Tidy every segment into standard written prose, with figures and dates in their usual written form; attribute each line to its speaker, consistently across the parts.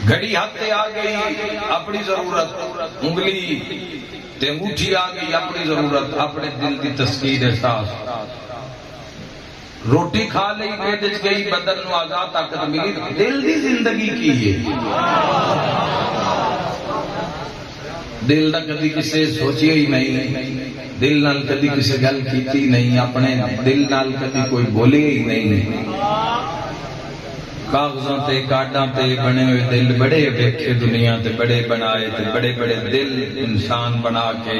Speaker 1: گھڑی ہاتھ تے آ گئی اپنی ضرورت، انگلی تے انگوٹھی آ گئی اپنی ضرورت، اپنے دل دی تسکین احساس، روٹی کھا لئی پیٹ وچ گئی، بدن نو آزاد طاقت ملی، دل دی زندگی کی ہے۔ دل نہ کدی کسے سوچیا ہی نہیں، دل نال کدی کسے گل کیتی نہیں، اپنے دل نال کدی کوئی بولے ہی نہیں۔ کاغذوں تے کارڈاں تے بنے ہوئے دل بڑے ویکھے دنیا تے بڑے بنائے تے بڑے بڑے دل انسان بنا کے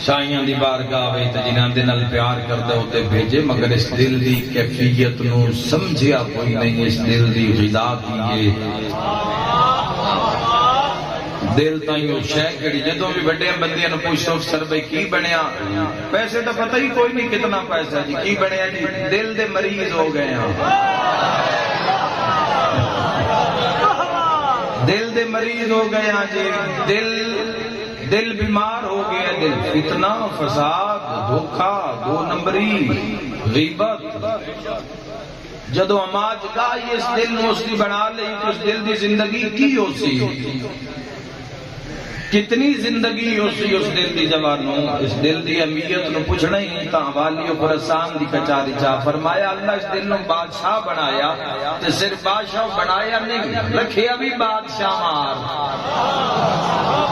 Speaker 1: شاہیاں دی بارگاہ وچ تے جنہاں دے نال پیار کردا تے بھیجے، مگر اس دل دی کیفیت نو سمجھیا کوئی نہیں، اس دل دی غذا کی ہے۔ دل تائیوں شے کڑی جدوں بھی بڑے بندیاں نوں پوچھو سر بھائی کی بنیا، پیسے تو پتہ ہی کوئی نہیں کتنا پیسہ جی، کی بنیا جی، دل دے مریض ہو گئے ہیں، دل دے مریض ہو گئے ہیں جی، دل بیمار ہو گیا، دل فتنہ فساد دھوکہ دو نمبری غیبت جدو اماج گائی اس دل نو اس دی بنا لئی تو اس دل دی زندگی کی ہو سی، کتنی زندگی ہو سی اس دل دی جوانوں، اس دل دی امیت نو پوچھنا ہی تا والیو پرسان دی کچاری چاہ فرمایا اللہ اس دل نو بادشاہ بنایا تے صرف بادشاہ بنایا نہیں رکھیا بھی بادشاہ مار،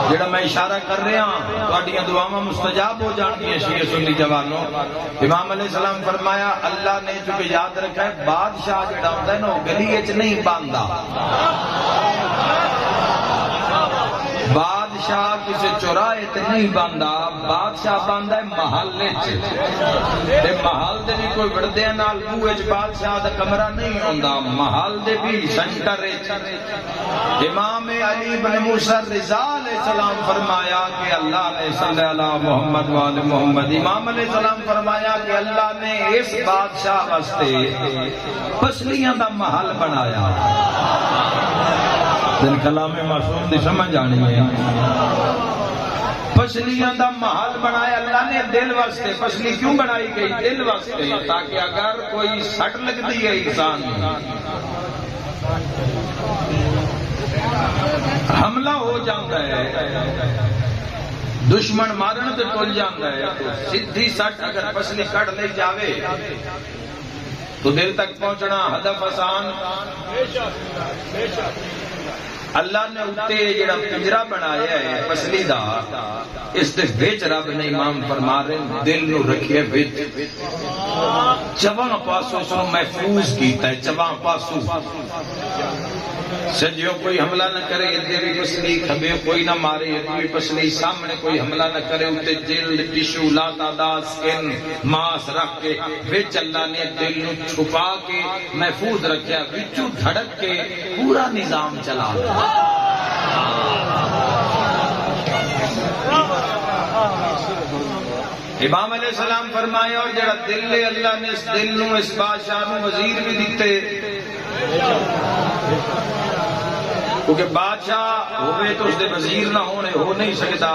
Speaker 1: جڑا میں اشارہ کر رہا ہوں تواڈیاں دعاواں مستجاب ہو جاندی ہیں شیعہ سنی جوانوں۔ امام علیہ السلام فرمایا اللہ نے جو کہ یاد رکھا ہے بادشاہ جڑا ہوندا ہے نا گلی وچ نہیں باندا، بادشاہ کسی چوراہے تے نہیں باندا، بادشاہ باندا ہے محلے چ، تے محل دے بھی کوئی وڑدیاں نال بوئے چ بادشاہ دا کمرہ نہیں ہوندا، محل دے بھی سینٹر وچ۔ امام علی بن موسیٰ رضا علیہ السلام فرمایا کہ اللہ نے صلی اللہ محمد وآل محمد، امام علیہ السلام فرمایا کہ اللہ نے اس بادشاہ واسطے پسلیاں دا محل بنایا۔ دل کلام معصوم دی سمجھ آنی ہے، پسلیاں دا محل بنایا اللہ نے دل واسطے، پسلی کیوں بنائی گئی؟ دل واسطے، تاکہ اگر کوئی سٹ لگ دی ہے انسان حملہ ہو جاتا ہے، دشمن مارن تے ٹل جاتا ہے تو سیدھی سٹ اگر پسلی کٹ لے جاوے تو دل تک پہنچنا ہدف آسان۔ اللہ نے اتے جڑا پنجرا بنایا ہے پسلی دا، اس دے وچ رب نے امام فرما رہے دل نو رکھے وچ، چواں پاسوں سو محفوظ کیتا ہے، چواں پاسوں سجیوں کوئی حملہ نہ کرے ادھر بھی پسلی، کھبے کوئی نہ مارے ادھر بھی پسلی، سامنے کوئی حملہ نہ کرے اتنے جلد ٹشو لا تعداد سکن ماس رکھ کے وچ اللہ نے دل نو چھپا کے محفوظ رکھیا، وچوں دھڑک کے پورا نظام چلا امام علیہ السلام فرمایا اور جڑا دل لے اللہ نے اس دل نو اس بادشاہ نو وزیر بھی دیتے، کیونکہ بادشاہ ہوئے تو اس دے وزیر نہ ہونے ہو نہیں سکتا،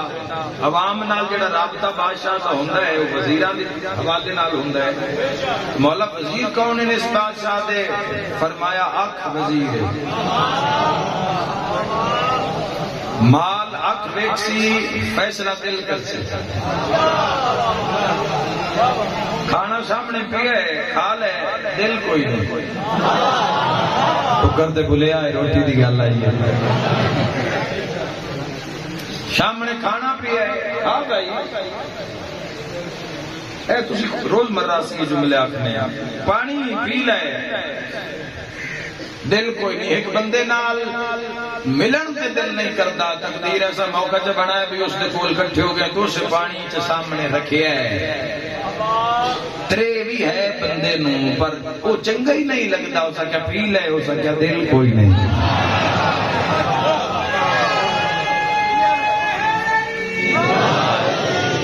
Speaker 1: عوام نال جڑا رابطہ بادشاہ کا ہوندا ہے وہ وزیراں دے حوالے نال ہوندا ہے۔ مولا وزیر کون ہے اس بادشاہ دے؟ فرمایا اکھ وزیر ہے، مال اکھ ویکسی فیصلہ دل کر سی، کھانا سامنے پیا ہے کھا لے دل کوئی نہیں، تو کرتے بھولے آئے روٹی دی گل آئی ہے، سامنے کھانا پیا ہے کھا گئی، اے تسی روز مرہ سی جملے آکھنے ہیں، پانی پی لے دل کوئی نہیں، ایک بندے نال ملن تے دل نہیں کرتا، تقدیر ایسا موقع جب بنایا بھی اس دے کول کٹھے ہو گئے تو اسے پانی چا سامنے رکھے ہے، ترے بھی ہے بندے نو پر وہ چنگا ہی نہیں لگتا، ہو سکیا پی لے ہو سکیا دل کوئی نہیں۔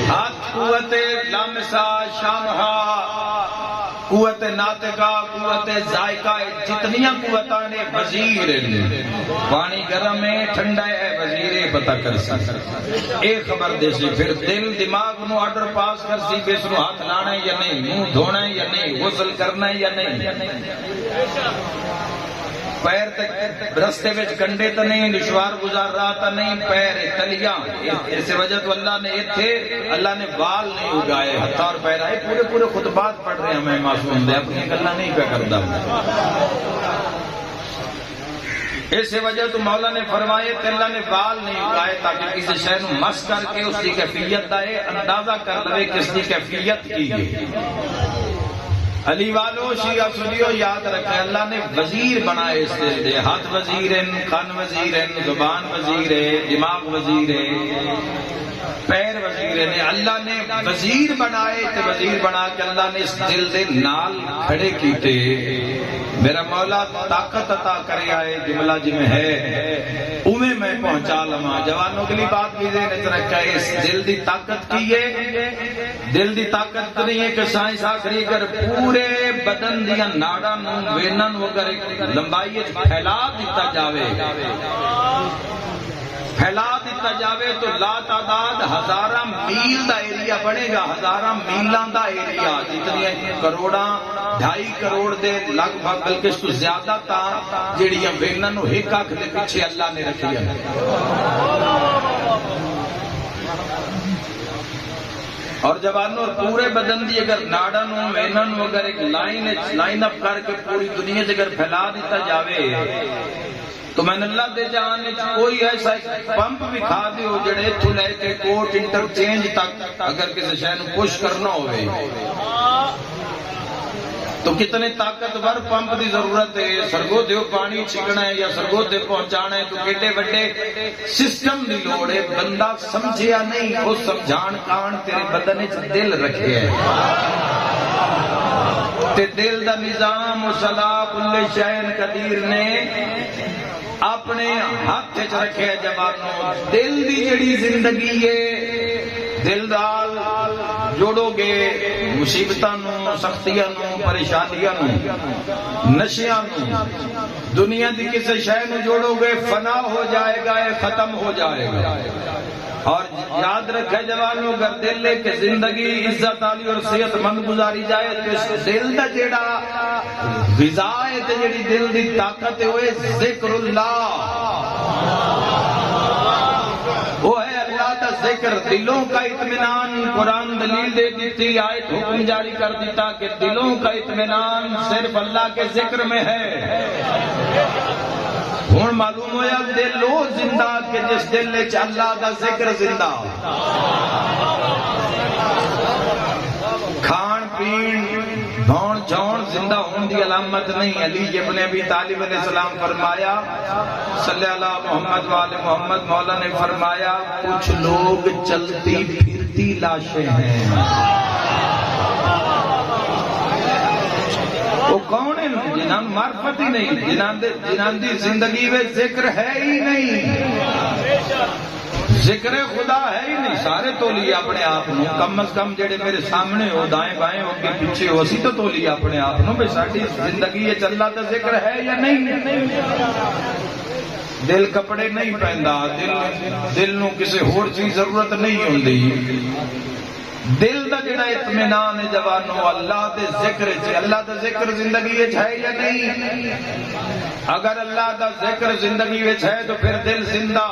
Speaker 1: ہاتھ قوت لامسا شامہا، قوت ناطقہ، قوت ذائقہ، جتنیاں قوتاں نے وزیر نے، پانی گرم ہے ٹھنڈا ہے وزیر پتہ کر سی، ایک خبر دے سی، پھر دل دماغ نو آرڈر پاس کر سی کہ اس نو ہاتھ لانا ہے یا نہیں، منہ دھونا ہے یا نہیں، غسل کرنا ہے یا نہیں، پیر تک رستے میں کنڈے تو نہیں، دشوار گزار رہا تھا نہیں، پیر تلیاں، اس وجہ تو اللہ نے تھے، اللہ نے بال نہیں اگائے، ہاتھ اور پیر آئے، پورے پورے خطبات پڑھ رہے ہیں ہمیں معصوم دے، اپنی گلا نہیں پہ کرتا اس وجہ تو مولا نے فرمائے کہ اللہ نے بال نہیں اگائے تاکہ کسی شے نو مس کر کے اس کی کیفیت دا اندازہ کر لے کس کی کیفیت کی ہے۔ علی والو شیعہ سنیو یاد رکھے اللہ نے وزیر بنائے اس دل دے، ہاتھ وزیر ہیں، کان وزیر ہیں، زبان وزیر ہے، دماغ وزیر ہے، پیر وزیر ہیں، اللہ نے وزیر بنائے تے وزیر بنا کے اللہ نے اس دل دے نال کھڑے کیتے۔ میرا مولا طاقت عطا کرے آئے جملہ جی میں ہے اوے میں پہنچا لما۔ جوانوں کے لیے بات بھی ذہن وچ رکھا ہے، اس دل دی طاقت کی ہے، دل دی طاقت نہیں ہے کہ سائنس آخری اگر پورے بدن دیا ناڑا نو وینن وگر لمبائی پھیلا دیتا جاوے، پھیلا دیتا جاوے تو لا تعداد ہزاراں میل دا ایریا بنے گا، ہزاراں میلاں دا ایریا، جتنی کروڑاں 2.5 کروڑ دے لگ بھگ بلکہ اس تو زیادہ تا جڑیاں وینن نو ایک اکھ دے پیچھے اللہ نے رکھی ہے۔ اور جوانوں پورے بدن دی اگر ناڑا نو وینن نو اگر ایک لائن اپ کر کے پوری دنیا سے اگر پھیلا دیتا جاوے تو میں نے اللہ دے جہان کوئی ایسا پمپ بھی کھا دیو جڑے تو لے کے کوٹ انٹرچینج تک اگر کسی شے نو پش کرنا ہوئے تو کتنے طاقتور پمپ دی ضرورت ہے، سرگو دیو پانی چھکنا ہے یا سرگو دے پہنچانا ہے تو کیٹے بڑے سسٹم دی لوڑ ہے، بندہ سمجھیا نہیں، وہ سمجھان کان تیرے بدن وچ دل رکھے ہے تے دل دا نظام و صلاح کل شین قدیر نے اپنے ہاتھ وچ رکھے جوانوں۔ دل دی جڑی زندگی ہے دل دال جوڑو گے مصیبتاں نو، سختیاں نو، پریشانیاں نو، نشیاں نو، دنیا دی کسی شے نو جوڑو گے فنا ہو جائے گا، ختم ہو جائے گا۔ اور یاد رکھے جوانوں اگر دل لے کے زندگی عزت عالی اور صحت مند گزاری جائے تو اس دل دا جیڑا غذا ہے تے جیڑی دل دی طاقت ہے وہ ذکر اللہ، وہ ہے اللہ دا ذکر، دلوں کا اطمینان۔ قرآن دلیل دے دیتی، آیت حکم جاری کر دیتا کہ دلوں کا اطمینان صرف اللہ کے ذکر میں ہے۔ ہون معلوم ہویا دل وہ زندہ کہ جس دل نے اللہ دا ذکر زندہ، کھان پین دھون جھون زندہ ہون دی علامت نہیں۔ علی ابن ابی طالب علیہ السلام فرمایا صلی اللہ محمد وآلہ محمد، مولا نے فرمایا کچھ لوگ چلتی پھرتی لاشیں ہیں۔ وہ کون ہیں جنہاں معرفت ہی نہیں، جنہاں دی زندگی میں ذکر ہے ہی نہیں، ذکر خدا ہے ہی نہیں۔ سارے تو لیا اپنے آپ نو، کم از کم جڑے میرے سامنے ہو، دائیں بائیں ہو کے پیچھے ہو، اسی تو لیا اپنے آپ نو بے ساڑی زندگی یہ چل رہا تو ذکر ہے یا نہیں۔ دل کپڑے نہیں پہندا، دل نو کسی اور چیز ضرورت نہیں ہوندی۔ دل دا جڑا اطمینان ہے جوانو اللہ دے ذکر ہے، اللہ دا ذکر زندگی ہے یا نہیں؟ اگر اللہ دا ذکر زندگی ہے تو پھر دل زندہ،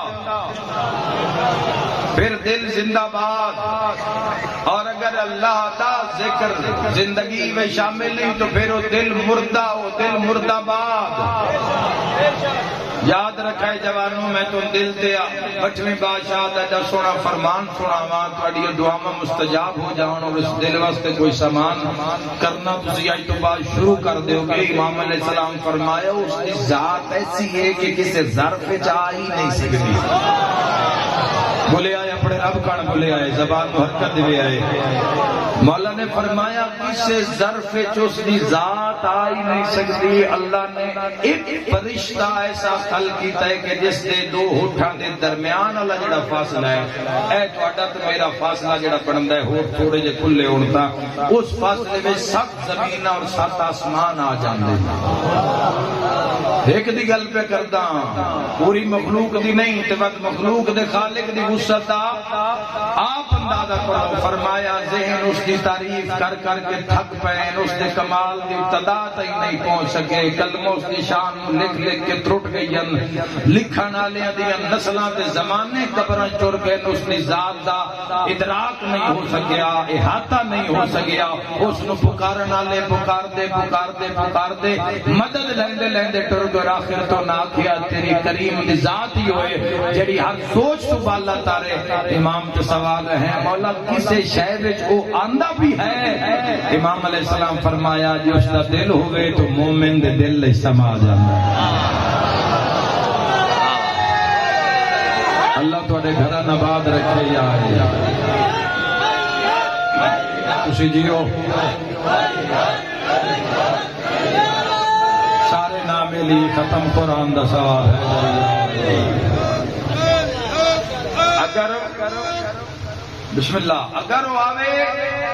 Speaker 1: پھر دل زندہ باد۔ اور اگر اللہ دا ذکر زندگی میں شامل نہیں تو پھر وہ دل مردہ، وہ دل مردہ باد۔ یاد رکھے جوانوں میں تو دل دیا 8ویں بادشاہ دا سونا فرمان سناواں، تہاڈی دعاواں مستجاب ہو جان اور اس دل واسطے کوئی سامان کرنا تسی اج تو بعد شروع کر دیو گے۔ امام علیہ السلام فرمایا اس کی ذات ایسی ہے کہ کسی ظرف وچ آ ہی نہیں سکتی۔ بولے آئے اپنے رب کان بولے آئے، زبان کو حرکت دے آئے۔ مولا نے فرمایا کسی ظرف وچ اس کی ذات آ ہی نہیں سکتی۔ اللہ نے ایک فرشتہ ایسا خلق کیتا ہے کہ جس دے دو ہونٹاں دے درمیان والا جڑا فاصلہ ہے، اے تہاڈا تے میرا فاصلہ جڑا بندا ہے ہونٹ تھوڑے جے کھلے ہون تاں اس فاصلے وچ 7 زمین اور 7 آسمان آ جاندے۔ ایک دی گل پہ کردا پوری مخلوق دی نہیں تے وقت مخلوق دے خالق دی وسعت آپ اندازہ کرو۔ فرمایا ذہن اس کی تاریخ تعریف کر کر کے تھک پے، اس دے کمال دی ابتدا تھی نہیں پہنچ سکے، کلمہ اس دی شان لکھ لکھ کے ترٹ گئی، لکھن والے دیاں نسلاں تے زمانے قبراں چور گئے، اس دی ذات دا ادراک نہیں ہو سکیا، احاطہ نہیں ہو سکیا، اس نو پکارن والے پکار دے مدد لیندے لیندے ٹر گئے، آخر تو نہ آکھیا تیری کریم دی ذات ہی ہوئے جڑی ہر سوچ تو بالا تارے۔ امام تے سوال ہے مولا کسے شے وچ او آندا بھی ہے؟ امام علیہ السلام فرمایا جی اس دا دل ہوئے تو مومن دے دل وچ سما جاندا ہے۔ اللہ تواڈے گھراں آباد رکھے یا تسی جیو سارے نامے لی ختم قرآن دا سوال ہے۔ اگر بسم اللہ اگر وہ آوے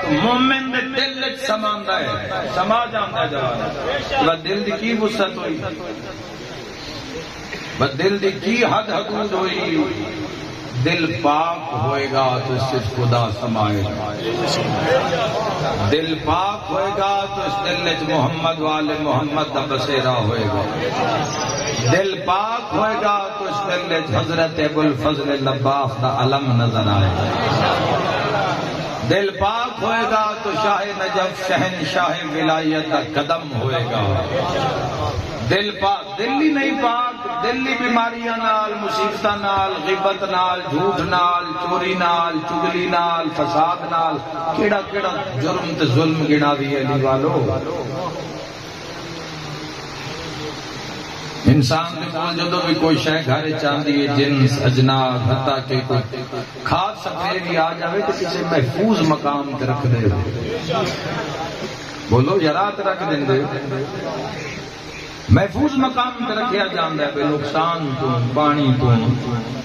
Speaker 1: تو مومن دے دل وچ سماندا ہے، سما جاندا ہے جواب۔ وہ دل دی کی وسعت ہوئی، وہ دل دی کی حد حدود ہوئی، دل پاک ہوئے گا تو اس سے خدا سمائے گا، دل پاک ہوئے گا تو اس دل وچ محمد والے محمد دا بسیرا ہوئے گا، دل پاک ہوئے گا تو اس دل وچ حضرت ابو الفضل لباف دا علم نظر آئے گا، دل پاک ہوئے گا تو شاہ نجف شہنشاہ ولایت دا قدم ہوئے گا۔ دل پاک، دل ہی نہیں پاک، دلی بیماریاں نال، مصیبتاں نال، غیبت نال، جھوٹ نال، چوری نال، چگلی نال، فساد نال، کیڑا کیڑا جرم تے ظلم گنا بھی ہے علی والو۔ انسان دے کول جدوں بھی کوئی شے گھر چاندی ہے، جنس اجناس حتیٰ کہ کوئی کھاد سپرے بھی آ جاوے تو کسی محفوظ مقام تے رکھ دے، بولو یارات رکھ دیں دے، محفوظ مقام تے رکھیا جاندا ہے، بے نقصان تو پانی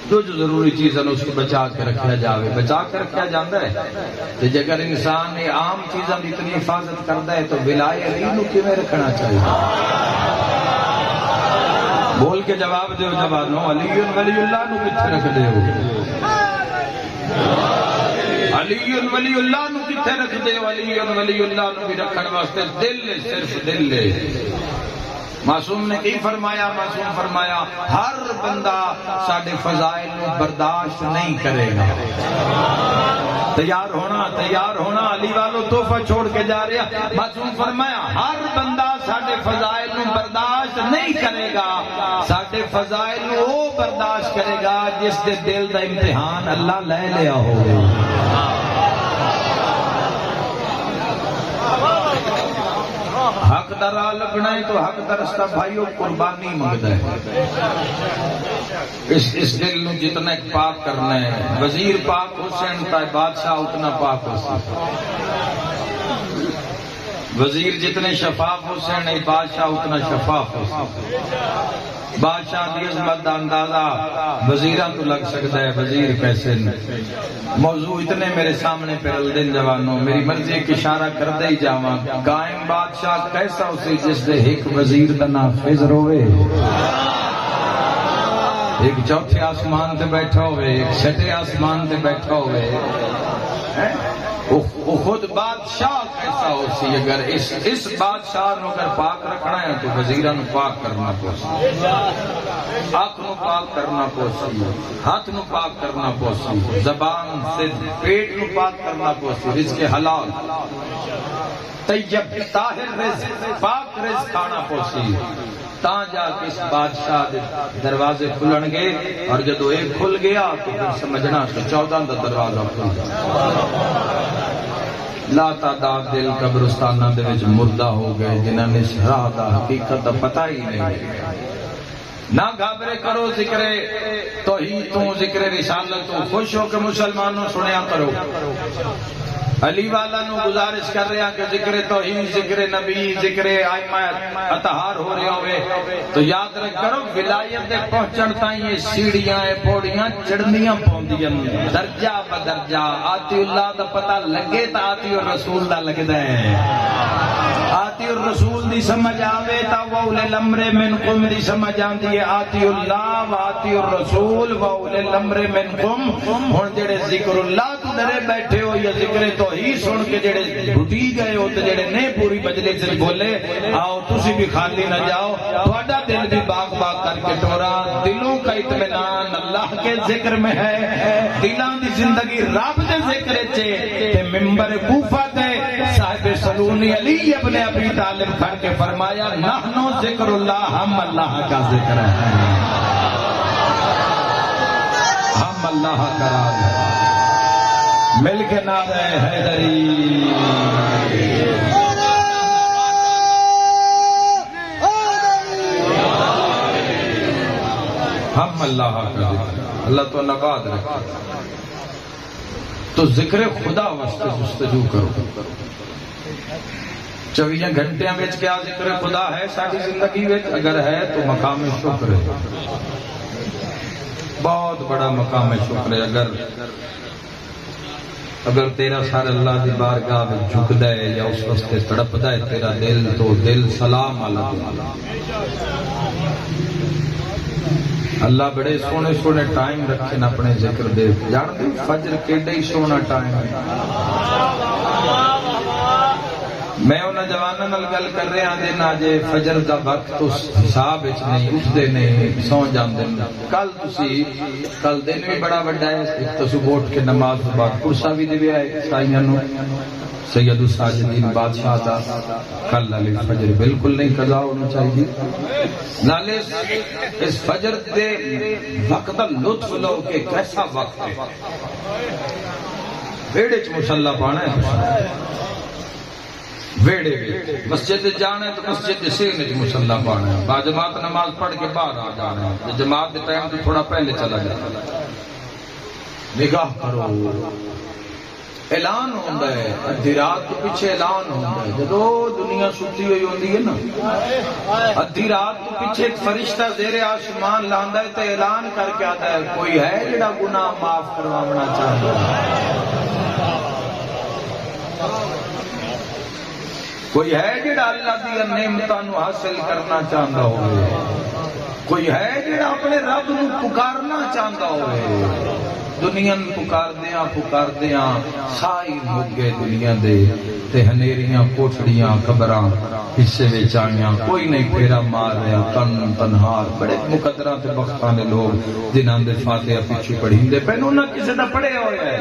Speaker 1: تو جو ضروری چیز ہے اس کو بچا کے رکھیا جاوے، بچا کے رکھیا جاندا ہے۔ تے اگر انسان نے عام چیزاں دی اتنی حفاظت کردا ہے تو ولائے علی نو کیویں رکھنا چاہیے؟ بول کے جواب دیو جوانو، علی ولی اللہ نو کتھے رکھ دیو؟ علی ولی اللہ نو کتھے رکھ دیو؟ علی ولی اللہ نو بھی رکھن واسطے دل ہے، صرف دل ہے۔ معصوم نے کی فرمایا؟ معصوم فرمایا ہر بندہ ساڈے فضائل نو برداشت نہیں کرے گا۔ تیار ہونا علی والو تحفہ چھوڑ کے جا رہا۔ معصوم فرمایا ہر بندہ ساڈے فضائل نو برداشت نہیں کرے گا، ساڈے فضائل نو وہ برداشت کرے گا جس دے دل دا امتحان اللہ لے لیا ہو۔ حق دا راہ لگنا ہے تو حق دا رستہ بھائیو قربانی منگتا ہے۔ اس دل نو جتنا پاک کرنا ہے، وزیر پاک حسین تا بادشاہ اتنا پاک حسین، وزیر جتنے شفاف حسین ہے بادشاہ اتنا شفاف حسین۔ بادشاہ دی عظمت دا اندازہ وزیراں تو لگ سکتا ہے، وزیر کیسے نہیں۔ موضوع اتنے میرے سامنے پھیل دن جوانوں، میری مرضی ایک اشارہ کردے ہی جاواں۔ قائم بادشاہ کیسا اسی جس دے ایک وزیر دا نافذ روے، ایک چوتھے آسمان تے بیٹھا ہوئے، ایک چھٹے آسمان تے بیٹھا ہوئے، وہ خود بادشاہ کیسا ہو سی۔ اگر اس بادشاہ نو اگر پاک رکھنا ہے تو وزیران پاک کرنا پوسی، آنکھ نو پاک کرنا پوسی، ہاتھ نو پاک کرنا پوسی، زبان سے پیٹ نو پاک کرنا پوسی، رزق حلال طیب طاہر رزق پاک رزق کھانا پوسی، تاں جا کے اس بادشاہ دے دروازے کھلن گے، اور جدو ایک کھل گیا تو پھر سمجھنا کہ 14 دا دروازہ کھل گیا۔ لا تعداد دل قبرستانہ دے وچ مردہ ہو گئے جنہاں نے اس راہ دا حقیقت دا پتہ ہی نہیں۔ نہ گھبرے کرو ذکر توحید تو، ذکر رسالت تو، خوش ہو کے مسلمانوں سنیا کرو۔ علی والا نو گزارش کر رہا کہ ذکر توحید، ذکر نبی، ذکر ائمہ اطہار ہو رہے ہوئے تو یاد رکھ کرو ولایت دے پہنچن تائیں یہ سیڑھیاں پوڑیاں چڑھنیاں پوندیاں، درجہ بدرجہ۔ آتی اللہ دا پتہ لگے تا آتی الرسول دا لگدا ہے، آتی الرسول دی دی سمجھ آوے تا وَأُولِي الْأَمْرِ مِنْكُمْ دی سمجھ آندی ہے آتی اللہ وآتی الرسول وَأُولِي الْأَمْرِ مِنْكُمْ ہن جڑے ذکر اللہ تو ڈرے بیٹھے ہو یا ذکر توحید سن کے جڑے بھٹی گئے ہو تے جڑے نہیں پوری مجلس سے بولے آؤ تسی بھی خالی نہ جاؤ تھوڑا دل بھی باغ باغ کر کے ٹورا دلوں کا اطمینان اللہ کے ذکر میں ہے دلان دی زندگی رب دے ذکر چے تے منبر کوفہ تے صاحب سلونی علی ابن ابی طالب کھڑ کے فرمایا نحنو ذکر اللہ ہم اللہ کا ذکر ہے ہم اللہ کا راز ہے مل کے نعرہ حیدری ہم اللہ کا ذکر اللہ تو نقاد رکھے تو ذکر خدا واسطے جستجو کرو 24 گھنٹے میں کیا ذکر خدا ہے ساری زندگی میں اگر ہے تو مقام شکر ہے بہت بڑا مقام شکر ہے اگر تیرا سارا اللہ دی بارگاہ میں جھکدا ہے یا اس واسطے تڑپدا ہے تیرا دل تو دل سلام علیہ اللہ بڑے سونے سونے ٹائم رکھے نا اپنے ذکر دے جان دے فجر کیڈا ہی سونا ٹائم ہے میں انہاں جواناں نال گل کر رہا ہاں دینا جے فجر دا وقت اس حساب وچ نہیں اٹھدے نہیں سو جاندے کل دن بھی بڑا بڑا ہے ایک تو صبح اٹھ کے نماز کے بعد کرسا بھی دے آئے سائیاں نو سید الساجدین بادشاہ دا کل علی فجر بالکل نہیں قضا ہونا چاہیے نالے اس فجر دے وقت دا لطف لو کہ کیسا وقت ہے ویڑے چ مصلی پانا ہے ویڑے مسجد جانا ہے تو مسجد سین وچ مصلی پانا ہے با جماعت نماز پڑھ کے باہر آ جانا ہے جماعت کے ٹائم تو تھوڑا پہلے چلا جاتا نگاہ کرو اعلان ہوتا ہے ادھی رات کے پیچھے اعلان ہوتا ہے جدو دنیا ستی ہوئی ہوتی ہے نا ادھی رات کے پیچھے ایک فرشتہ زیر آسمان لاندا ہے تو اعلان کر کے آتا ہے کوئی ہے جڑا گناہ معاف کروانا چاہتا ہے کوئی ہے جڑا اللہ دی نعمتاں نو حاصل کرنا چاہتا ہوئے کوئی ہے جڑا اپنے رب نو پکارنا چاہتا ہوئے دنیا پکار دیاں سائی مک گئے دنیا دے تے ہنیریاں کوٹھڑیاں قبراں حصے وچ آئیاں کوئی نہیں پھیرا مار رہا تن تنہار بڑے مقدراں تے بختاں نے لوگ جنہاں دے فاتحہ پیچھے پڑھیندے پے انہاں کسے دا پڑھے ہوئے ہے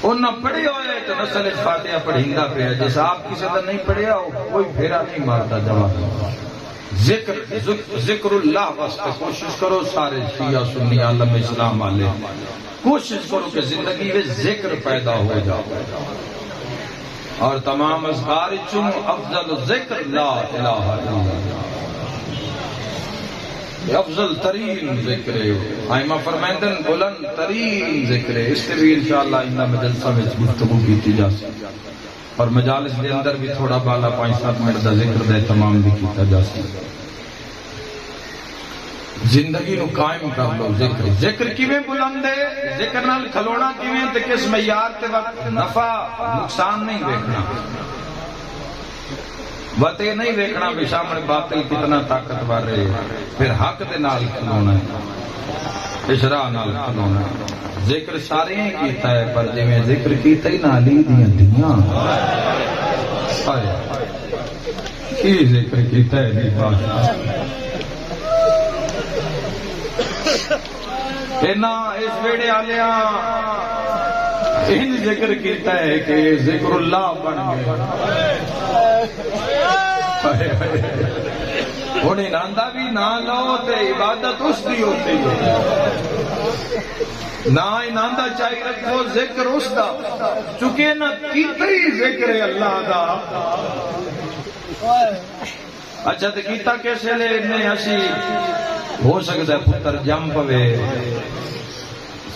Speaker 1: انہاں پڑھے ہوئے تو نسل فاتحہ پڑھیندا پیا جس آپ کسے دا نہیں پڑھیا ہو کوئی پھیرا نہیں مارتا جواب ذکر اللہ واسطے کوشش کرو سارے شیعہ سنی عالم اسلام والے کوشش کرو کہ زندگی میں ذکر پیدا ہو جائے اور تمام اذکار چوں افضل ذکر لا الہ الا اللہ افضل ترین ذکر ہے آئمہ فرمائندن بلند ترین ذکر ہے اس کے بھی انشاءاللہ انہا مجلسہ میں گفتگو کیتی جا سکتا اور مجالس کے اندر بھی تھوڑا بالا 5-7 منٹ دا ذکر دے تمام بھی کیتا جا سکتا زندگی نو قائم کر لو ذکر کیویں بلند ہے ذکر نال کھلونا کیویں تے کس معیار تے وقت نفع نقصان نہیں دیکھنا وتے نہیں دیکھنا بھی سامنے باطل کتنا طاقتور ہے پھر حق دے نال کھلونا ہے اشراء نال کھلونا ہے ذکر سارے ہی کیتا ہے پر جی میں ذکر کیتا ہی نہ علی دیاں دیاں کی ذکر کیتا ہے نہیں بات اس ویڑے آلیاں ان ذکر کیتا ہے کہ ذکر اللہ بن گئے انہیں ناندہ بھی نہ لو تے عبادت اس دی ہوتی ہے نہ ناندہ چاہیے رکھو ذکر اس دا چکے نہ کیتا ہی ذکر اللہ دا اچھا تو کیتا کیسے لے انہیں اسی ہو سکتا ہے پتر جم پوے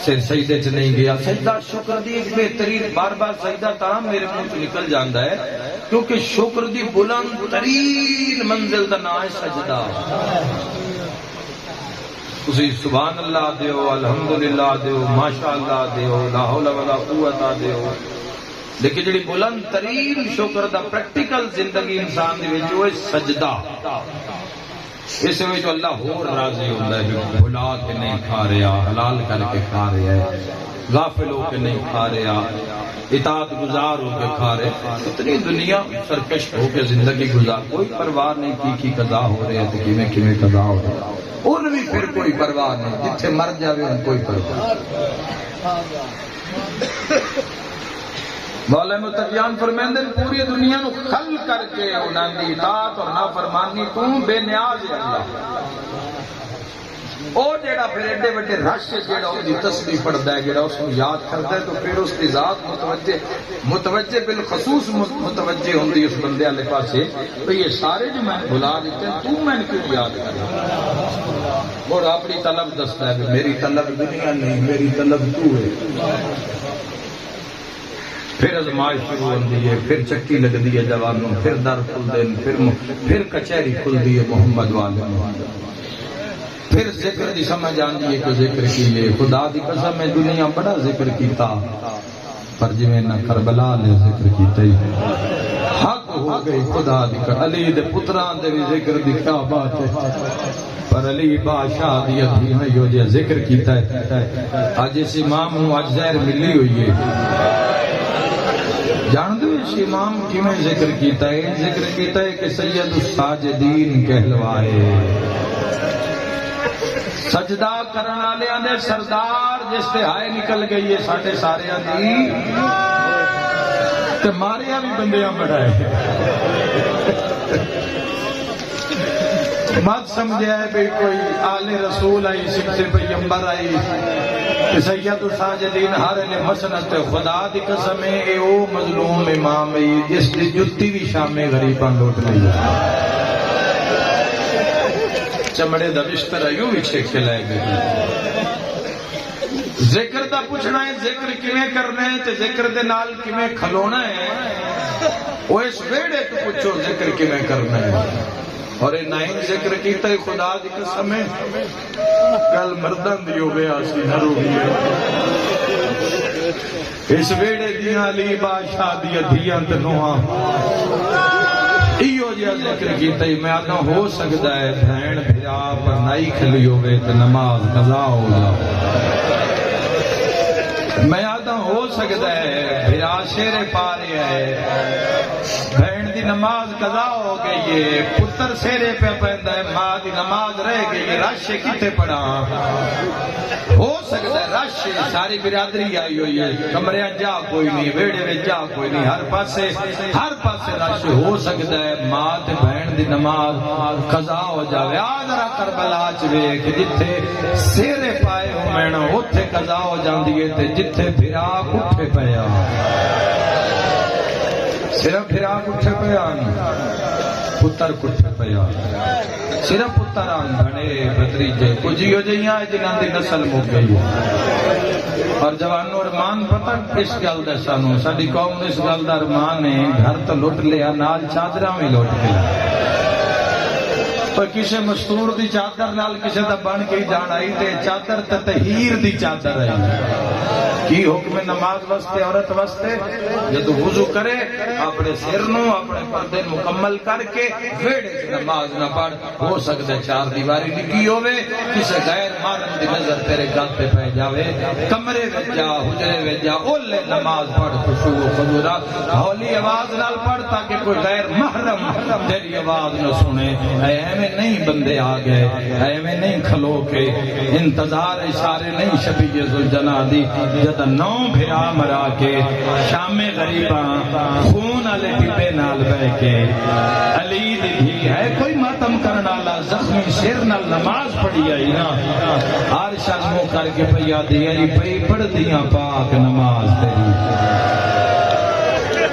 Speaker 1: سجدے چ نہیں گیا سجدہ شکر دی ایک بہترین بار بار سجدہ تاں میرے منہ سے نکل جاندا ہے کیونکہ شکر دی بلند ترین منزل دا نام ہے سجدہ اسی سبحان اللہ دیو الحمدللہ دیو ماشاءاللہ دیو لا حول ولا قوت دیو لیکن جڑی بلند ترین شکر دا پریکٹیکل زندگی انسان دی وچ وہ سجدہ، اس میں جو اللہ اور راضی ہوتا ہے، بھلا کے نہیں کھا رہا، حلال کر کے کھا رہا ہے، غافل ہو کے نہیں کھا رہا، اطاعت گزار ہو کے کھا رہے، اتنی دنیا سرکش ہو کے زندگی گزار، کوئی پرواہ نہیں کی قضا ہو رہی ہے تو کیویں قضا ہو رہی ہے، ان بھی پھر کوئی پرواہ نہیں، جتھے مر جاوے ان کوئی پرواہ۔ مولا متقیان فرمیندے پوری دنیا نو خل کر کے انہاں دی اطاعت اور نافرمانی تو بے نیاز ہے اللہ۔ او جیڑا پھر ایڈے وڈے رش جیڑا اس دی تسبیح پڑھدا ہے، جیڑا اس کو یاد کردا ہے، تو پھر اس کی ذات متوجہ بالخصوص متوجہ ہوندی اس بندے والے پاسے، بھئی یہ سارے جو میں بھلا دیتے ہیں تو میں کیوں یاد کروں؟ اور اپنی طلب دستا ہے، میری طلب دنیا نہیں، میری طلب تو ہے۔ پھر ازمائش شروع ہوتی ہے، پھر چکی لگتی ہے جوانوں، پھر در کھلتے ہیں، پھر کچہری کھلتی ہے محمد والے، پھر ذکر دی سمجھ آتی ہے کہ ذکر کیے، خدا دی قسم میں دنیا بڑا ذکر کیتا، پر جی میں نہ کربلا نے ذکر کیتا ہی حق ہو گئی خدا دی قسم۔ علی دے پتران دے بھی ذکر دی کیا بات ہے، پر علی بادشاہ دی ادھیاں یو جے ذکر کیتا ہے۔ آج اس امام ہوں آج زہر ملی ہوئی ہے، جان دو اس امام کی میں ذکر کیتا ہے کہ سید الساجدین کہلوائے، سجدہ کرن والے نے سردار جس تے ہائے نکل گئی ہے ساڈے سارے دی، تے ماریا بھی بندیاں بڑھائے، مت سمجھے ہے بھئی کوئی آل رسول آئی، سکھ پیغمبر آئی، سید الساجدین ہر نے مسنت خدا دی قسم ہے او مظلوم امام ہے جس دی جتی بھی شام غریباں لوٹ لئی، چمڑے دا بستر یوں بھی چھیک کے لائے گئے۔ ذکر دا پوچھنا ہے ذکر کیویں کرنا ہے تے ذکر دے نال کیویں کھلونا ہے، وہ اس ویڑے تو پوچھو ذکر کیویں کرنا ہے، اور اے نائن ذکر کیتا ہے خدا دی قسم ہے گل مردان دی ہو گیا سی نہ رو گئی، اس ویڑے دیاں علی بادشاہ دی ادھیاں تے نوہاں ایو جیا ذکر کیتا ہے۔ میں آدھا ہو سکتا ہے بھین بھرا پر نائی کھلی ہوئے تے نماز قضا ہو جائے، میں آدھا ہو سکتا ہے بھرا شیر پارے ہے، بھین دی نماز قضا ہو گئی ہے، پتر سیرے پہ پہندا ہے، ماں دی نماز رہ گئی ہے، رش کتے پڑا ہو سکتا ہے، رش ساری برادری آئی ہوئی ہے، کمرے جا کوئی نہیں، ویڑے میں جا کوئی نہیں، ہر پاسے رش ہو سکتا ہے، ماں تے بہن دی نماز قضا ہو جاوے۔ آدھرا کربلا چوے کہ جتھے سیرے پائے ہو میں نہ اتھے قضا ہو جاندی ہے تے جتھے بھرا کٹھے پیا، صرف بھرا کٹھے پیا نہیں، پتر کٹھے پیا، صرف پتر آن بھنے بھتریجے کچھ ہو جائیاں جنہاں دی نسل مک گئی ہے۔ اور جوانوں ارمان پتہ اس گل دا سانو ساڈی قوم نے اس گل دا ارمان ہے گھر تو لٹ لیا نال چادراں بھی لٹ کے پر کسے مستور دی چادر نال کسے دا بن کے جان آئی تے چادر تطہیر دی چادر آئی۔ کی حکم نماز واسطے عورت واسطے جدو وضو کرے اپنے سر نو اپنے پردے مکمل کر کے ویڑے سے نماز نہ پڑھ، ہو سکتا ہے چار دیواری لگی ہوئے کسے غیر محرم دی نظر تیرے گل پہ پہ جاوے، کمرے وچ جا حجرے وچ جا اولے نماز پڑھ خشوع و خضوع ہولی آواز نال پڑھ تاکہ کوئی غیر محرم تیری آواز نہ سنے۔ ایویں نہیں بندے آ گئے، ایویں نہیں کھلو کے انتظار اشارے نہیں شبیہ ذوالجناح دی نو بھرا مرا کے شام غریباں خون والے ٹپے نال بہ کے علی دی بھی ہے کوئی ماتم کرنا لا زخمی سر نال نماز پڑھی آئی نا ہر شخص منہ کر کے پیا دی آئی پئی پڑھ دیاں پاک نماز تیری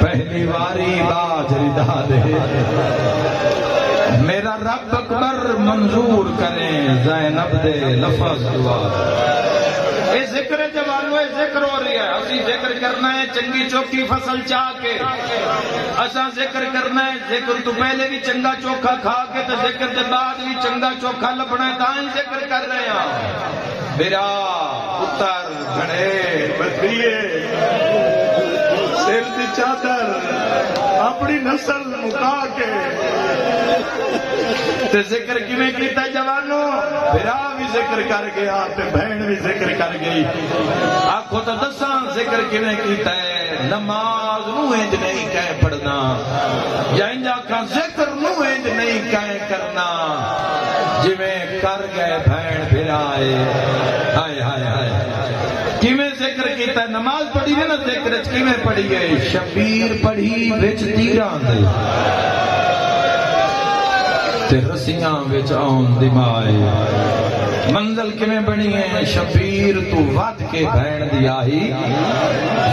Speaker 1: پہلی واری باج ردا دے میرا رب اکبر منظور کرے زینب دے لفظ دعا۔ اے ذکر جوانو اے ذکر ہو رہی ہے، اسی ذکر کرنا ہے چنگی چوکی فصل چاہ کے، اساں ذکر کرنا ہے ذکر تو پہلے بھی چنگا چوکھا کھا کے تو ذکر دے بعد بھی چنگا چوکھا لبنا ہے، تاں ذکر کر رہے ہیں۔ برا پتر بھڑے بکریے سر دی چادر اپنی نسل مکا کے تے ذکر کیویں کیتا جوانو بھرا بھی ذکر کر گیا تے بہن بھی ذکر کر گئی آکھو تو دساں ذکر کیویں کیتا ہے نماز نو انج نہیں کہہ پڑھنا یا انج آکھاں ذکر نو انج نہیں کہہ کرنا جویں کر گئے بہن بھرائے ہائے ہائے ہائے کیویں ذکر کیتا ہے نماز پڑھی ہے نا ذکر کیویں پڑھی ہے شبیر پڑھی وچ تیراں دے تے رسیاں وچ آن دمائے منزل کیویں بنی ہے شبیر تو ود کے بہن دی آئی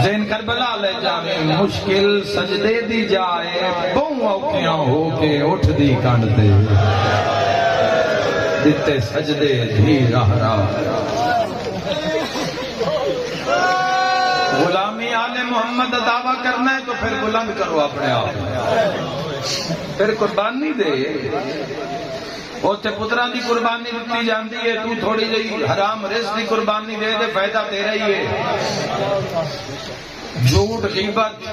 Speaker 1: زین کربلا لے جاویں مشکل سجدے دی جائے بہوں اوکھیاں ہو کے اٹھ دی کنڈ تے دیتے سجدے دھی راہ راہ غلامی آل محمد دعویٰ کرنا ہے تو پھر بلند کرو اپنے آپ پھر قربانی دے اوتے پتراں دی قربانی دتی جاندی ہے تو تھوڑی جی حرام رزق دی قربانی دے دے فائدہ تیرا ہی ہے جھوٹ غیبت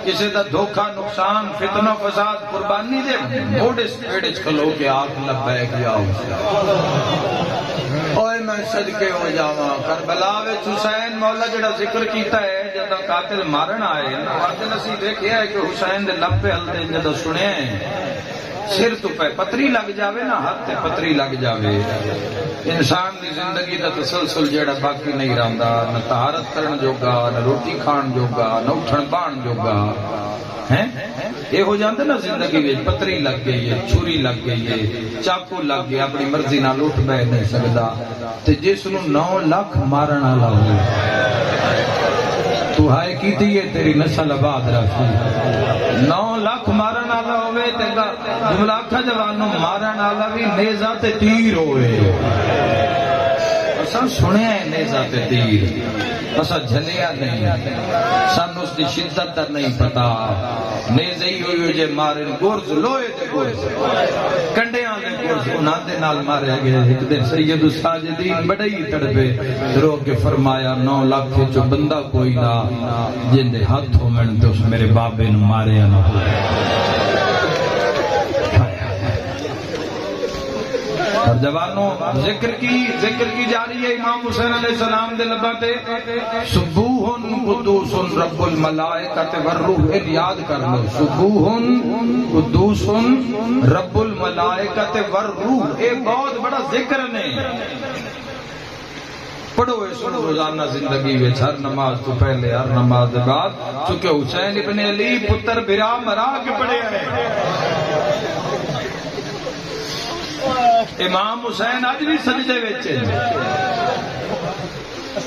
Speaker 1: کسی دا دھوکا نقصان فتنہ فساد قربانی دے موڑے سپیڑے کھلو کے آگ لبیک یا اوئے میں صدقے ہو جاواں کربلا وچ حسین مولا جڑا ذکر کیتا ہے جدا قاتل مارن آئے قاتل اسی دیکھیا ہے کہ حسین دے لب پہ ہلدے جدا سنیا ہے سر تو پہ پتری لگ جاوے نا ہاتھ تے پتری لگ جاوے انسان دی زندگی دا تسلسل جیڑا باقی نہیں رہندا نہ طہارت کرن جوگا نہ روٹی کھان جوگا نہ اٹھن بان جوگا ہیں یہ ہو جاندے نا زندگی وچ پتری لگ گئی ہے چھری لگ گئی ہے چاقو لگ گیا اپنی مرضی نال اٹھ بیٹھ نہیں سکدا تے جس نو 9 لاکھ مارن والا ہوئے تو ہائے کیتی ہے تیری نسل آباد رکھی 9 لاکھ مارن والا ہوئے تے جملہ آکھا جوانوں مارن والا بھی نیزہ تے تیر ہوئے اساں سنیا ہے نیزہ تے تیر اساں جھلیا نہیں سن اس دی شدت دا نہیں پتا نیزے ہی ہوئی جے مارن گرز لوئے تے گرز کنڈیاں دے گرز انہاں دے نال ماریا گیا ایک دن سید الساجدین بڑی تڑپے رو کے فرمایا 9 لاکھ جو بندہ کوئی نہ جن دے ہاتھ ہو من تے اس میرے بابے نو ماریا نہ اور جوانوں ذکر کی جاری ہے امام حسین علیہ السلام دے لباں تے سبوح قدوس رب الملائکۃ والروح یاد کر لو سبوح قدوس رب الملائکۃ والروح اے بہت بڑا ذکر نے پڑھو اس روزانہ زندگی وچ ہر نماز تو پہلے ہر نماز کے بعد چونکہ حسین ابن علی پتر بھرا مرا کے پڑھے ہیں امام حسین آج بھی سجدے وچ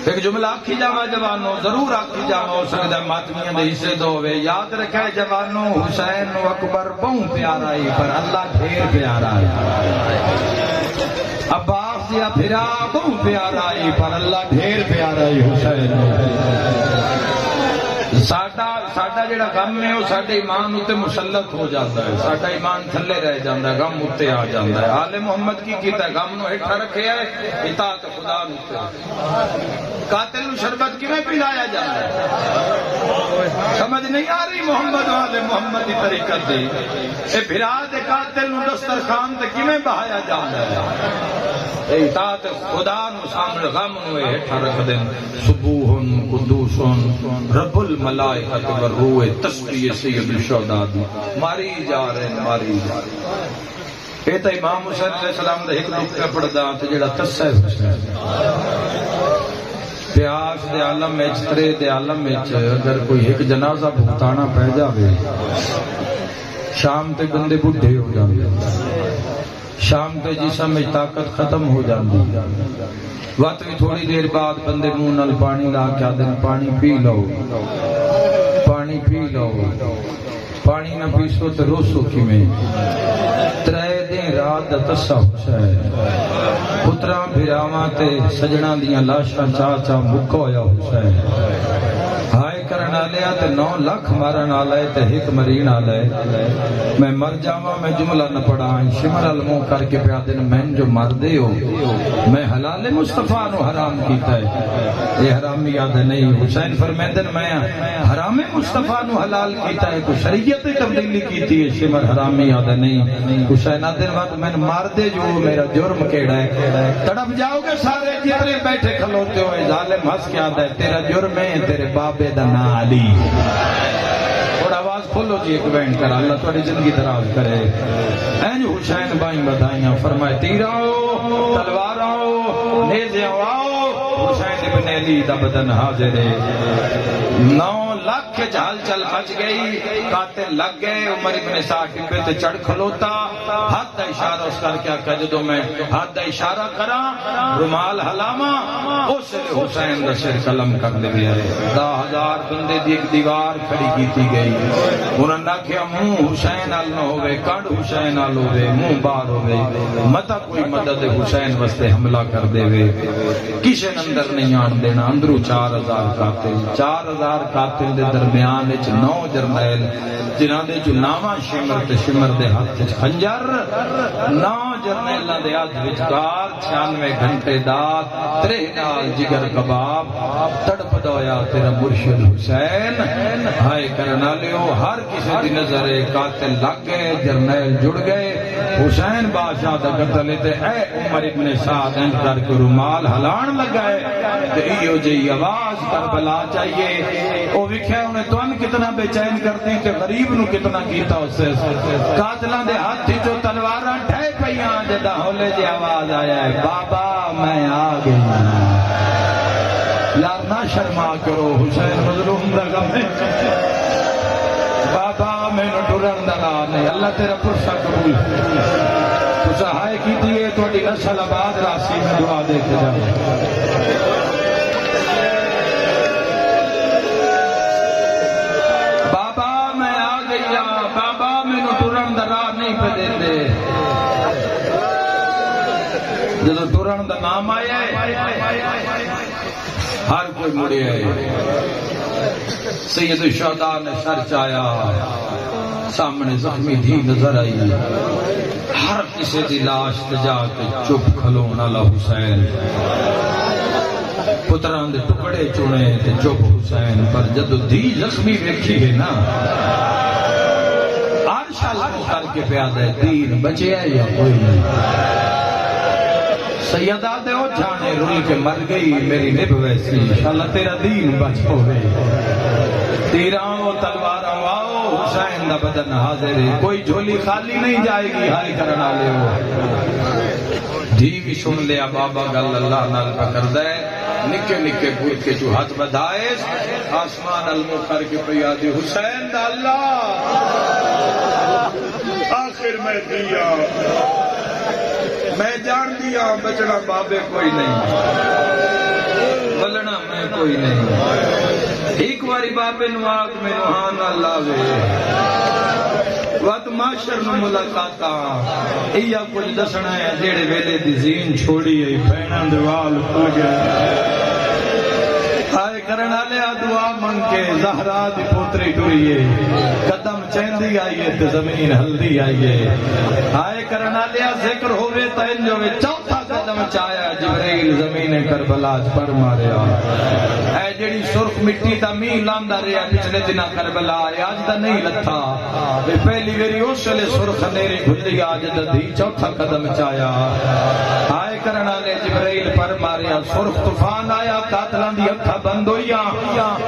Speaker 1: ایک جملہ آکھی جاوا جوانوں ضرور آکھی جاوا ہو سکتا ماتمیاں دے حصے دو ہوئے یاد رکھے جوانوں حسین و اکبر بہوں پیارا ہی پر اللہ ڈھیر پیارا ہے عباس یا بھرا بہوں پیارا ہی پر اللہ ڈھیر پیارا ہی حسین ساڈا جڑا غم ہے وہ ساڈے ایمان اتے مسلط ہو جاتا ہے ساڈا ایمان تھلے رہ جاتا ہے غم اتے آ جاتا ہے آل محمد کی کیتا ہے غم نو ہٹھا رکھے ہے اطاعت خدا نتے قاتل نو شربت کیویں پلایا جاتا ہے سمجھ نہیں آ رہی محمد آل محمد دی طریقت دی اے بھرا دے قاتل نو دسترخوان تے کیویں بہایا جاتا ہے اطاعت خدا نو سامنے غم نو ہٹھا رکھ دین سبوح قدوس رب الملائکۃ والروح تسبیح سید الشہداء ماری جا رہے اے تے امام حسین علیہ السلام دا ایک نقطہ پڑھدا تے جڑا تسا ہے پیاس دے عالم وچ ترے دے عالم وچ اگر کوئی ایک جنازہ بھگتانا پہ جاوے شام تے بندے بڈھے ہو جاندے شام تے جسم میں طاقت ختم ہو جاندی وقت بھی تھوڑی دیر بعد بندے منہ نال پانی لا کے آدھے پانی پی لو پانی نہ پیسو تو روسو کی میں ترے دن رات دا تسا حسین پتراں بھراواں تے سجناں دیاں لاشاں چاچا مکا ہویا حسین ہائے کرنا لیا تے 9 لاکھ مارن آلائے تے ایک مرین آلائے میں مر جاواں میں جملہ نہ پڑھاں شمر الموں کر کے پیا دن میں جو مر دے ہو میں حلال مصطفیٰ نو حرام کیتا ہے یہ حرامی یاد نہیں حسین فرمیندن میں حرام مصطفیٰ نو حلال کیتا ہے کو شریعت تبدیلی کیتی ہے شمر حرامی یاد نہیں حسین دن وقت میں مار دے جو میرا جرم کیڑا ہے تڑپ جاؤ گے سارے جتنے بیٹھے کھلوتے ہوئے ظالم ہنس کے آدھا ہے تیرا جرم ہے تیرے بابے دا نا علی اور آواز کھولو جی ایک بینڈ کر اللہ تھوڑی زندگی دراز کرے این حسین بائیں بدائیاں فرمائے تیر آؤ تلوار آؤ نیزے آؤ حسین ابن علی دا بدن حاضر ہے 9 لاکھ کے جہل چل مچ گئی قاتل لگ گئے عمر ابن سعد ٹپے تے چڑھ کھلوتا ہاتھ دا اشارہ اس کر کے آقا جدو میں ہاتھ دا اشارہ کرا رومال حلاما اس لئے حسین دا سر قلم کر دے گیا ہے 10,000 بندے دی ایک دیوار کھڑی کیتی گئی انہوں نے کہا منہ حسین آل نہ ہوئے کڑ حسین آل ہوئے منہ بار ہوئے متا کوئی مدد حسین وستے حملہ کر دے ہوئے کسے اندر نہیں آن دینا اندرو 4,000 قاتل 4,000 قاتل دے درمیان 9 جرنیل جنہاں دے جو نامہ شمر تے شمر دے ہاتھ خنجر 9 جرنیلاں دے ہاتھ وچکار 96 گھنٹے دات 3 نال جگر کباب تڑپ دویا تیرا مرشد حسین ہائے کرنا لیو ہر کسی دی نظر قاتل لگ گئے جرنیل جڑ گئے حسین بادشاہ دا قتل تے اے عمر ابن سعد ان کر کے رومال ہلان لگائے تے ایو جی آواز کربلا چاہیے او وکھیا انہیں تو ان کتنا بے چین کرتے ہیں کہ غریب نو کتنا کیتا اسے قاتلاں دے ہاتھ جو تلواراں ٹھے پیاں جدا ہولے جی آواز آیا ہے بابا میں آ گئی یار نہ شرما کرو حسین مظلوم دا غم ہے بابا میں نو ٹرن دا نہیں اللہ تیرا پرسا قبول تو سہائے کی دیئے تو اڈی نسل آباد راسی میں دعا دے کے جا جدو ٹورن دا نام آیا ہے ہر کوئی مڑے آئے سید الشہداء نے سر چایا سامنے زخمی دھی نظر آئی ہر کسی دی لاش جا کے چپ کھلونا لا حسین پتران دے ٹکڑے چونے تے چپ حسین پر جدو دھی زخمی ویکھی ہے نا عرش اللہ کر کے پیادہ ہے دین بچے ہے یا کوئی نہیں سیدہ دے ہو جانے رول کے مر گئی میری نب ویسی اللہ تیرا دین بچ ہوئے تیراں و تلواراں واؤ حسین دا بدن حاضر ہے کوئی جھولی خالی نہیں جائے گی ہائی کرنا لے ہو دھی بھی سن لیا بابا گل اللہ نال پکر دے نکے نکے بھوت کے جو ہاتھ بدھائے آسمان علمو کر کے پیادی حسین دا اللہ آخر میں دیا میں جان دیا بچنا بابے کوئی نہیں بلنا میں کوئی نہیں ایک باری بابے نواق میں نوحان اللہ وے وقت معاشر نو ملاقاتا ایا کچھ دسنا ہے جیڑے ویلے دی زین چھوڑی ہے بینن دوال کھل گیا آئے کرنا لیا دعا منگ کے زہرا دی پوتری ٹوریے قدم چیندی آئیے تے زمین ہلدی آئیے آئے کرنا لیا ذکر ہوئے تینجو میں چوتھا قدم چایا جبریل زمین کربلاج پر ماریا اے جڑی سرخ مٹی تا می لاندہ رہا پچھلے دنہ کربلا آئے آج دا نہیں لتھا پہلی ویری اوشلے سرخ نیری بھلی آج دا دی چوتھا قدم چایا آئے کرنا لیا جبریل پر ماریا سرخ طوفان آیا قاتلان دی اکھا بند ہویا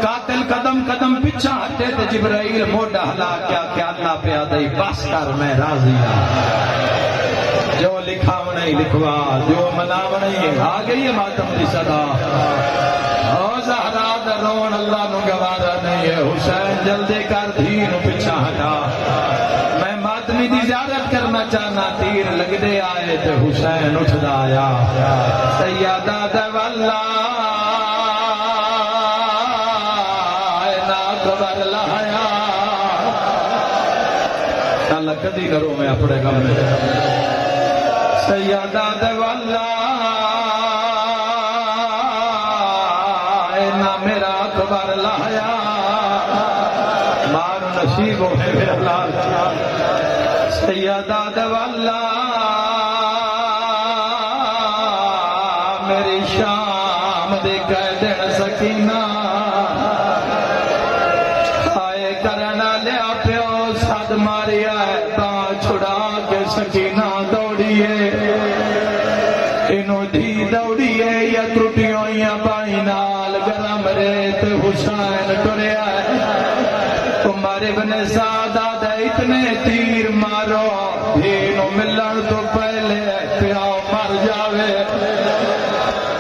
Speaker 1: قاتل قدم قدم پچھا ہٹے تے جبرائیل موڑا ہلا کیا کہ اللہ پہ آدھائی بس کر میں راضی جو لکھاو نہیں لکھوا جو مناو نہیں آگئی ہے ماتم دی صدا او زہرا درون اللہ نو گوارا نہیں ہے حسین جلدے کر دھین پچھا ہٹا میں ماتمی دی زیارت کرنا چاہنا تیر لگ دے آئے تے حسین اٹھ دایا سیادہ دواللہ اللہ کدی کرو میں اپنے غم میں سیادہ دواللہ نا میرا اکبر لایا نصیب ہو میرا لال سیدہ دواللہ میری شام دے قیدن سکینہ آئے کرنا لیا پیو ساتھ ماریا ہے تاں چھڑا کے سکینہ دوڑیے انہوں دھی دوڑیے یا ترٹیوں یا بائی نال گرم ریت حسین ٹریا ہے عمر ابن سعد اتنے تیر مارو دینوں ملن تو پہلے پیاؤ مر جاوے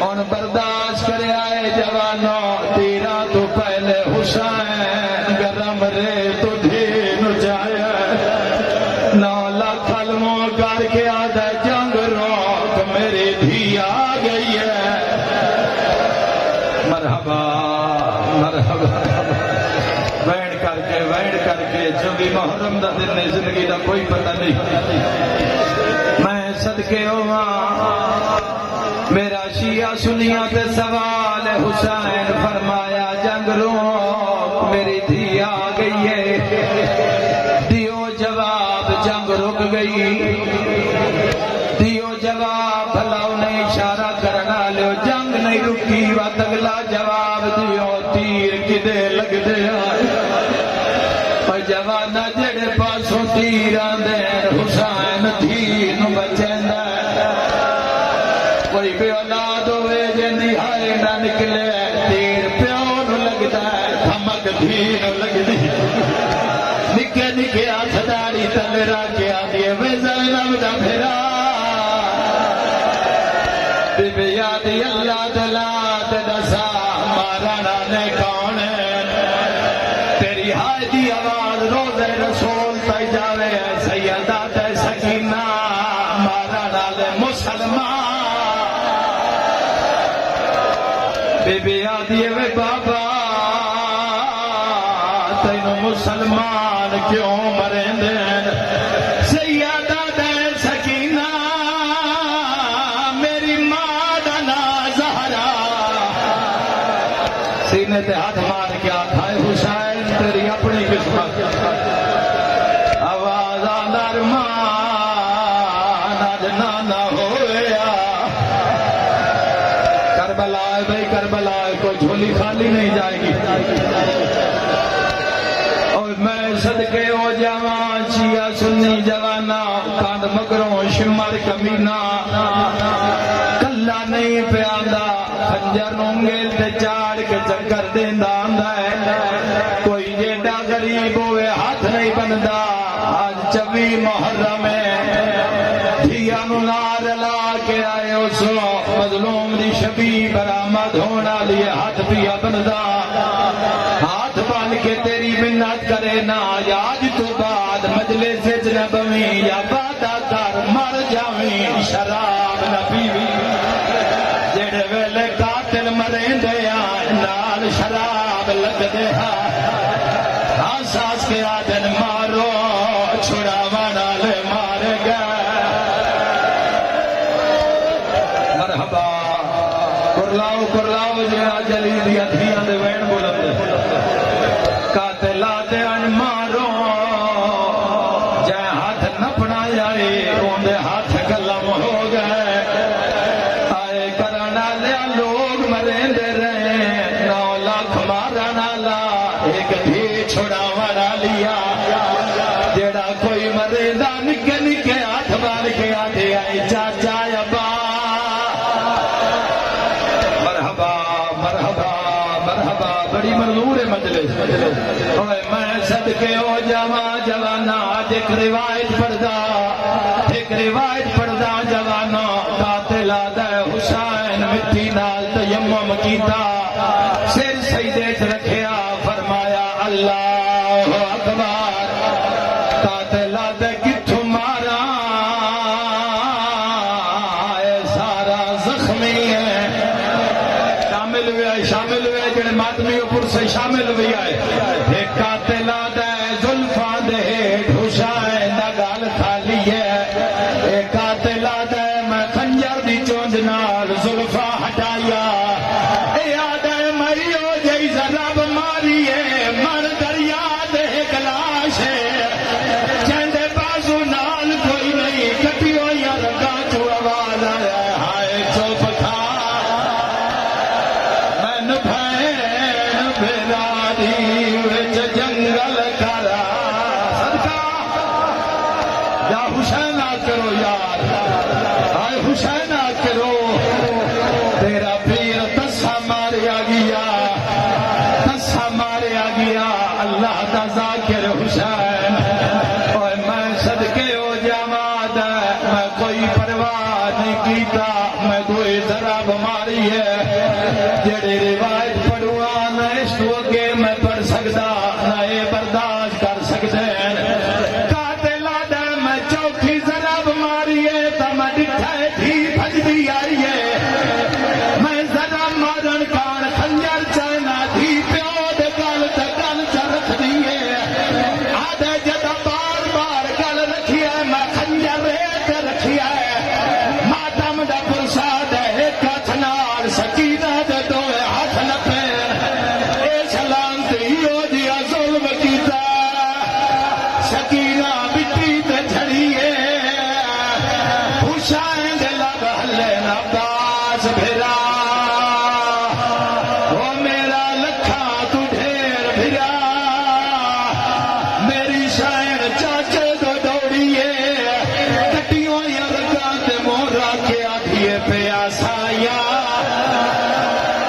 Speaker 1: ان برداشت کرے آئے جوانوں تیرا تو پہلے حسین گرم ریت دین جائے نو لاکھ علموں کر کے آدھے جنگ روک میری دھی آ گئی ہے مرحبا مرحبا وینڈ کر کے جو بھی محرم دا دن ہے زندگی دا کوئی پتہ نہیں میں صدقے ہوا میرا شیعہ سنیاں تے سوال حسین فرمایا جنگ روک میری دھی آ گئی ہے دیو جواب جنگ رک گئی دیو جواب بھلا انہیں اشارہ کرنا لو جنگ نہیں رکی وقت اگلا جواب دیو تیر کدے لگ دے جوانا جڑے پاسوں تیر آندے حسین دین بچیندا کوئی بے اولاد ہوئے جندی ہائے نہ نکلے تیر پیو نو لگدا ہے دھمک دین لگدی نکے نکے ہاتھ داڑھی تلے رکھ آدھی وے زینب دا پھرا بی بی یادی اللہ دلات دسا مارانا نے کون تیری ہائے دی آواز روزے رسول تے جاوے سیدہ تے سکینہ مارانا لے مسلمان بی بی آدھی وے بابا تینو مسلمان کیوں مرین دین سیدہ تے سکینہ میری ماں دا نا زہرا سینے تے ہاتھ مار کے آکھائے حسین تیری اپنی قسمت آواز آدھر مان آج نانا ہویا کربلا ہے بھئی کربلا ہے کوئی جھولی خالی نہیں جائے گی اور میں صدقے ہو جوان شیعہ سنی جوانا کاند مگروں شمر کمینہ کلا نہیں پیاندا خنجر نونگیل تے چاڑ کے چکر دیندہ آندہ ہے کوئی جیڑا غریب ہوئے ہاتھ نہیں بندہ آج چوی محرم ہے دھیانو نار لا کے آئے اسو مظلوم دی شبی برآمد ہونا لیے ہاتھ پیا بندہ ہاتھ بان کے تیری منت کرے نا آج تو بعد مجلس نبوی یا بادہ کر مر جاویں شراب نہ پیوی جڑے ویلے قاتل مریں دیا نال شراب لگ دیا آساس کے آدن مارو چھڑاوا نال مار گئے مرحبا کرلاؤ جی جلی دیا دھیاں دے وین بولتے قاتل آدن مارو جائے ہاتھ نہ پڑا جائے اوندے ہاتھ کلم ہو گئے آئے کرنا لیا لوگ مرین دے رہے 9 لاکھ مارنا لا ایک بھی چھوڑا ورا لیا جیڑا کوئی مریندہ نکے نکے ہاتھ بار کے آدھے آئی چاچا ابا مرحبا مرحبا مرحبا بڑی منظور ہے مجلس میں صدقے ہو جوانا آج ایک روایت پڑھدا جوانا قاتل آدھے حسین مٹی نال تیمم کیتا سر سجدے تے رکھیا فرمایا اللہ اکبر قاتل آدھے کتھوں مارا اے سارا زخمی ہے شامل ہوئے جڑے ماتمی اوپر سے شامل ہوئی آئے ایک قاتل آدھے زلفاں دے حسین دا گال کھالی ہے ایک قاتل آدھے میں خنجر دی چونج نال زلفاں ہٹایا اے آدھے مریو جئی ضرب ماری ہے من دریا دے گلاش صدقے ہو جماعت میں کوئی پرواہ نہیں کیتا میں کوئی ذرا بیماری ہے جڑے روایت پڑھوا نہ اس تو اگے میں پڑھ سکدا نہ یہ برداشت کر سکتے ہیں قاتل آدم میں چوتھی ذرا بیماری ہے تو میں ڈٹھا تھی بھجدی آئی ہے میں ذرا مارن کان خنجر چاہنا تھی پیو دے گل تے گل چ رکھ دیے آدھے جدا بار بار گل رکھی ہے میں خنجر ریت رکھی ہے ماتم دا پرساد ہے ایک ہاتھ نال سکینہ دے دو ہاتھ نپے اے سلامتی ہو جیا ظلم کیتا سکینہ بٹی تے جھڑیے خوشائیں دے لب ہلے نہ باز بھرا وہ میرا لکھا تو ڈھیر بھرا میری شاعر چاچے تو دوڑیے کٹیوں یا رگاں تے مورا کے آدھیے پہ آسایا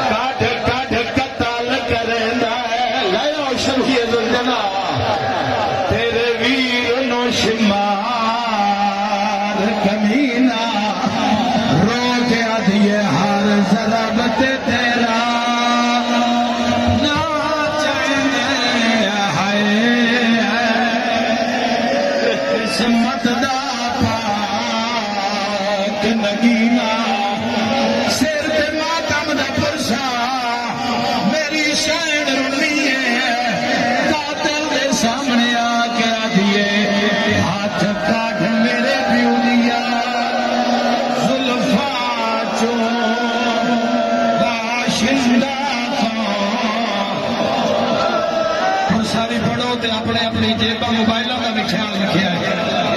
Speaker 1: کاٹ کاٹ قتل کرنا ہے لیا شمشیر ذوالجلال تیرے ویر نو شمار کمینہ رو کے آدھیے ہر ضربت تیرا سمت دا پاک نگینا سر تے ماتم دا پرسا میری شاعر رونی ہے قاتل دے سامنے آ کے آدھیے ہاتھ کاٹ میرے پیو دیا زلفا چو باشندہ ساری پڑھو تے اپنے اپنی جیباں موبائلوں کا بھی خیال رکھیا ہے